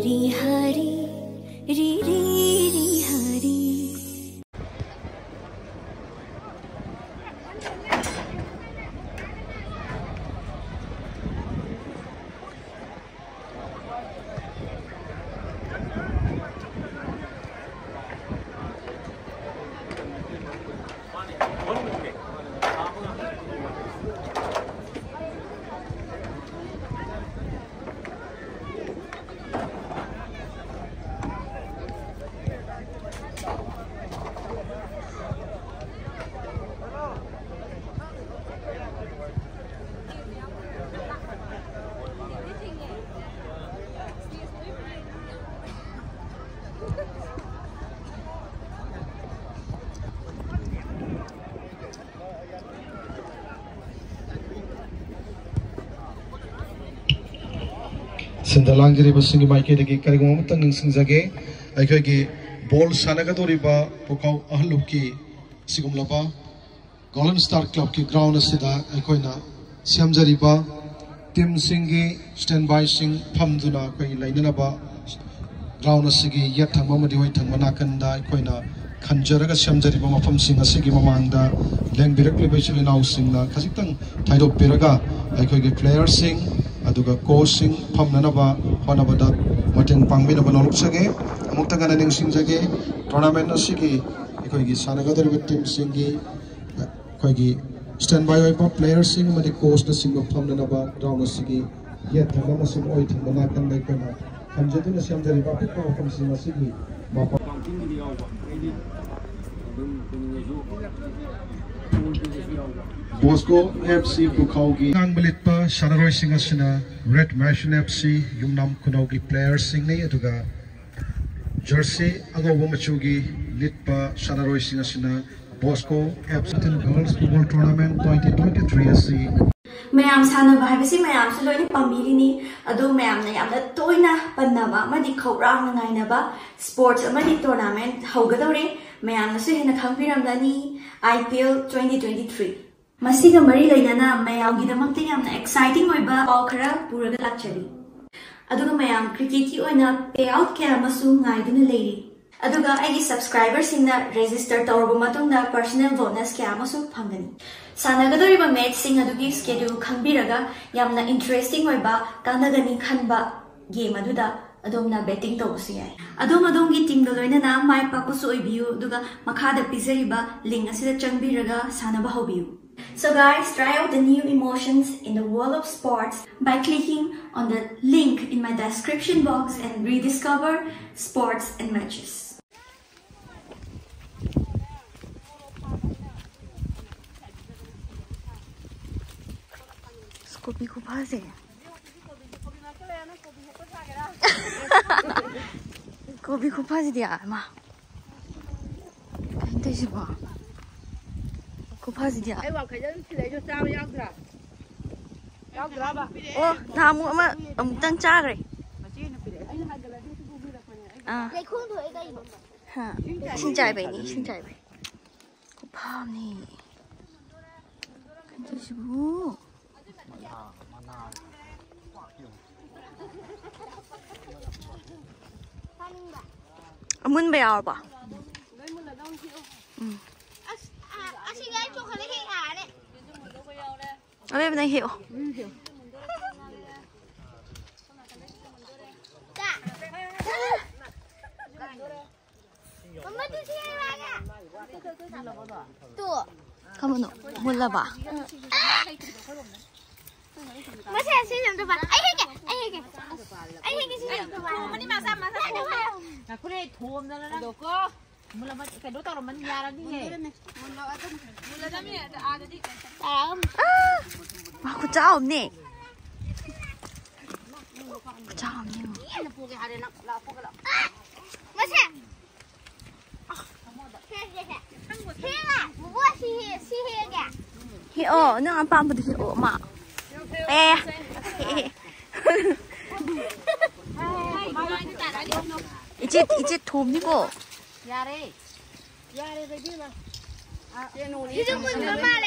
ri hari ri ri ri hari. Sindalang jari basingi maike degi karigong amtang ningsing jage aikhoi gi ball sanaga doriba pokau ahluki sigumlaba Golden Star Club ki ground asida aikoina siamjariba team singi standby sing phamduna koi lainanaba ground asigi yat thangma madi hoi thangma nakanda aikoina khanjaraga siamjariba mafam sing asigi mamangda lengbirak lebaichili naw singna khajitang thaidop peraga aikoi gi player sing aduga coaching phamnanaba honabada mateng pangbinaba nolupsage amuktanga ningsing jage tournament asigi aikoi gi sanagadari team singi koi gi standby oipa player sing madi coach na sing phamnanaba ground asigi yet thangma masing oi thangma nakanda aikona khanjaduna siamjari ba pikpa mafam sing asigi mapa Bosco FC Bukaugi Nangbalitpa Sanaroi Singasina Red Machine FC Yumnam Kunaugi players singni aduga jersey agobo machugi litpa Sanaroi Singasina Bosco FC Girls Football Tournament 2023 SC Mayam sanaba haibasi mayam se loini pambirini adu mayam na yamna toina pannaba amadi khawrang na ngainaba sports amadi tournament haugadore mayam na se hena khangpiramdani IPL 2023 Masiga mari lainana mayam gidamakte yamna exciting oiba paw khara puraga lakchari aduga mayam cricket ki oina payout kya masu ngaiduna leiri aduga aigi subscribers singna register tawrba matungda personal bonus kya masu phangani sanagadoriba match sing adugi schedule khangbiraga yamna interesting oiba kanagani khanba game aduda adomna betting tawbusi yai adom gi team do loinana mai pakusu oibiu aduga makhada pizariba link asida changbiraga sanaba hobiu. So guys, try out the new emotions in the world of sports by clicking on the link in my description box and rediscover sports and matches. Kobi khuphajama. Kobi khuphajama dia ma. Kante jiba. Khuphajama dia. Ai wa khajan philai jo cha ba yaudra. Yaudra ba. Oh, namu ama amutang cha gre. Ah. Nei khung thoi ga ibo. Ha. Xin chai bai ni, xin chai bai. Khupham ni. Kante jibu. Amun bayar ba? Asingan cho khali hi à đấy. Ở bên này hiểu. Mama tu siapa lagi? Tu. Kamu no, mula ba? Masih sini tu ba? Ai hege sini tu ba? Mani masa. Aku ni thom dah lah. Doko. Mula macam kedua tahun mana jalan ni? Mula dah ni ada di. Aku jauh ni. Aku jauh ni. Masih. Hega, buat si hega. Heo, ni apa ambil di heo mak? 이제 돔니고. 야래 되지 마. 시중문 얼마래?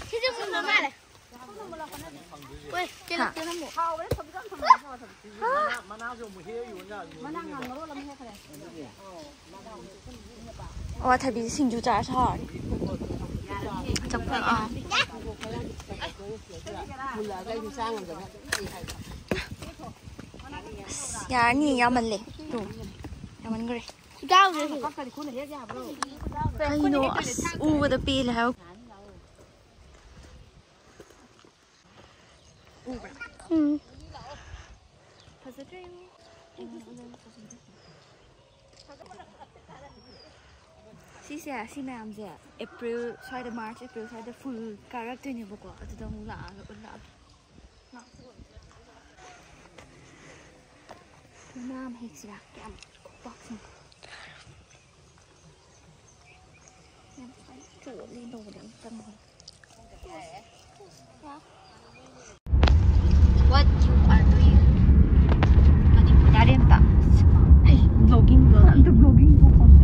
시중문 얼마래? 왜? 걔는 뭐? ว่าทบีสิงจูจ่าชอดจับเพื่อนอ่ะยานี่ยามันเลยดูยามันก็เลยก้าวเลยไอ้โน่อู้ว่าจะปีแล้วsi ma'am ze April ใช่เดือน March April ใช่เดือน full character เนี่ยบอกว่าจะต้องหลาแล้วก็หลาน้ำเฮกซิรักแกมบ็อกซิ่งจุดลีโน่เดี๋ยวจังเลย What you are doing? 나렌다. Vlogging 거. 근데 vlogging 거 컨셉.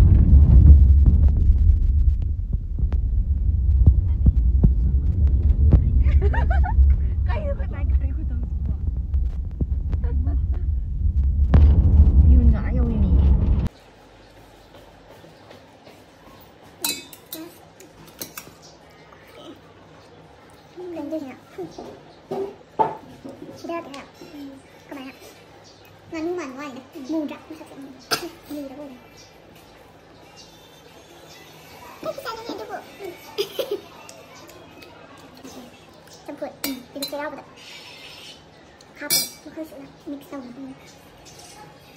가이드 날 가리고 너무 좋아. 이윤아 요인이. 굉장히요. 기대가 돼요. 그만요. 나는 안 와야 돼. 뭐라 무섭게 뭐라고 해. cái sao đi được trong cuộn đi chơi đâu vậy học nó hơi sự là mix xong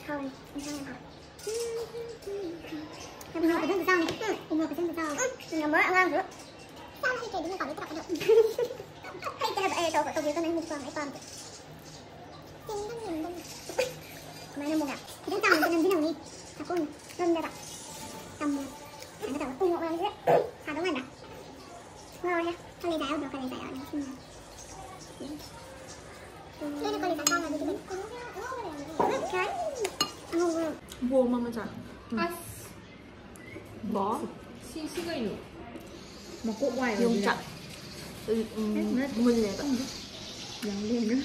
thôi không sao học em học cái chân từ sau này em học cái chân từ sau đừng có mới ăn ăn nữa sao khi kể đến còn cái tập được hay chơi vậy đâu phải tôi biết cái này một phần cái phần mà nó một gặp thì đến tàu mình thế nào đi thật con lên đây ạ tầm anh có tàu một lần nữa à đúng rồi nè ngon nha cho lấy đá được cái này phải ở đây đây là con lấy đá là gì đấy cái ngon 뭐 마마자 뭐 시가 있노 먹고 와요 용자 문제가 양리는